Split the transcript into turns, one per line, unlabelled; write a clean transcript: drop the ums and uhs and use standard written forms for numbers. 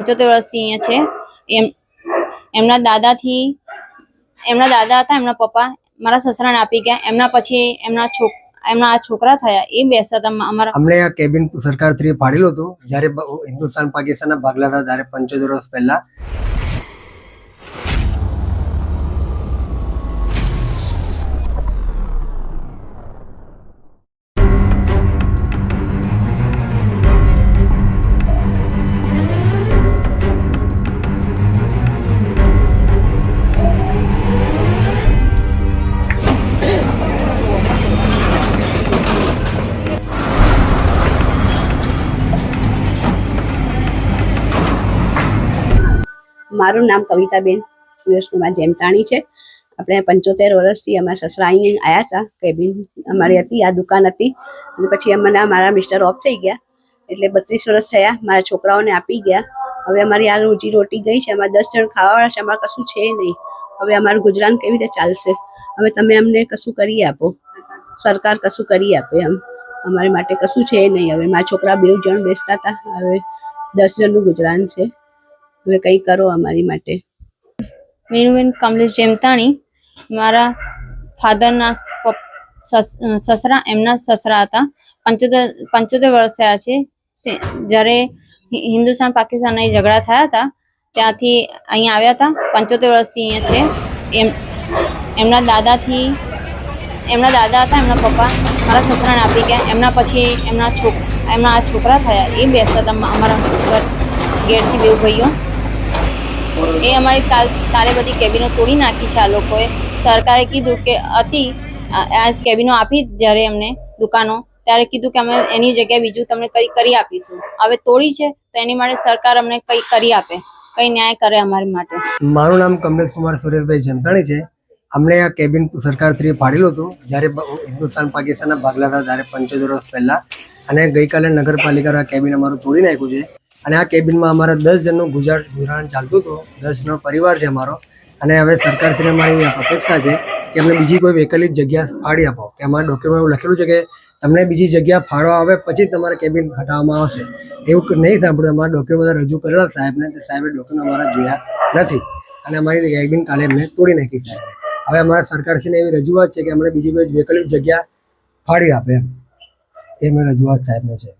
75 વર્ષથી અહીંયા છે. એમના દાદા હતા, એમના પપ્પા મારા સસરાને આપી ગયા. એમના પછી એમના છોકરા થયા, એ બેસતા અમારા.
અમને આ કેબિન સરકાર તરફથી ફાળેલું હતું જ્યારે હિન્દુસ્તાન પાકિસ્તાનના ભાગલા હતા ત્યારે 75 વર્ષ પહેલા.
મારું નામ કવિતાબેન સુરેશકુમાર જેમતાણી છે. આપણે 75 વર્ષથી અમારા સસરા અહીં આવ્યા હતા. કેબિન અમારી હતી, આ દુકાન હતી, અને પછી મારા મિસ્ટર ઓફ થઈ ગયા એટલે 32 વર્ષ થયા. મારા છોકરાઓને આપી ગયા. હવે અમારી આ રોજી રોટી ગઈ છે. અમારે 10 જણ ખાવાવાળા છે, અમારે કશું છે નહીં. હવે અમારું ગુજરાન કેવી રીતે ચાલશે? હવે તમે અમને કશું કરી આપો, સરકાર કશું કરી આપે. અમારી માટે કશું છે નહીં. હવે મારા છોકરા 2 જણ બેસતા હતા, હવે 10 જણનું ગુજરાન છે. હવે કંઈ કરો અમારી માટે.
મીનુબેન કમલેશ જેમતાણી, મારા ફાધરના સસરા એમના સસરા હતા. 75 વર્ષ થયા છે. જ્યારે હિન્દુસ્તાન પાકિસ્તાનના ઝઘડા થયા હતા ત્યાંથી અહીંયા આવ્યા હતા. 75 વર્ષથી અહીંયા છે. એમના દાદા હતા, એમના પપ્પા મારા સસરાને આપી ગયા. એમના પછી એમના છોકરા થયા, એ બેસતા હતા અમારા ગેટથી 2 ભાઈઓ. એ અમારી કાલે બધી કેબિનો તોડી નાખી છે આ લોકોએ. સરકારે કીધું કે આ કેબિનો આપી જ્યારે અમને દુકાનો, ત્યારે કીધું કે અમે એની જગ્યાએ બીજું તમને કંઈ કરી આપીશું. હવે તોડી છે તો એની માટે સરકાર અમને કંઈ કરી આપે, કંઈ ન્યાય કરે અમારી માટે.
મારું નામ કમલેશ કુમાર સુરેશભાઈ જેમતાણી છે. અમને આ કેબિન સરકાર તરફથી ફાળેલું હતું જ્યારે હિન્દુસ્તાન પાકિસ્તાનના ભાગલા હતા ત્યારે 75 વર્ષ પહેલા. અને ગઈકાલે નગરપાલિકાએ આ કેબિન અમારું તોડી નાખ્યું છે. અને આ કેબિનમાં અમારા 10 જણનું ગુજરાન ચાલતું હતું. 10 જણનો પરિવાર છે અમારો. અને હવે સરકારશ્રી અમારી અપેક્ષા છે કે અમને બીજી કોઈ વૈકલ્પિક જગ્યા ફાળી આપો. કે અમારા ડોક્યુમેન્ટ એવું લખેલું છે કે તમને બીજી જગ્યા ફાળવા આવે પછી તમારે કેબિન હટાવવામાં આવશે. એવું નહીં સાંભળ્યું. અમારા ડોક્યુમેન્ટ રજૂ કરેલા સાહેબને, તે સાહેબે ડોક્યુમેન્ટ અમારા જોયા નથી અને અમારી કેબિન કાલે એમને તોડી નાખી સાહેબે. હવે અમારા સરકારશ્રીને એવી રજૂઆત છે કે અમને બીજી કોઈ વૈકલ્પિક જગ્યા ફાળી આપે. એ મેં રજૂઆત સાહેબને છે.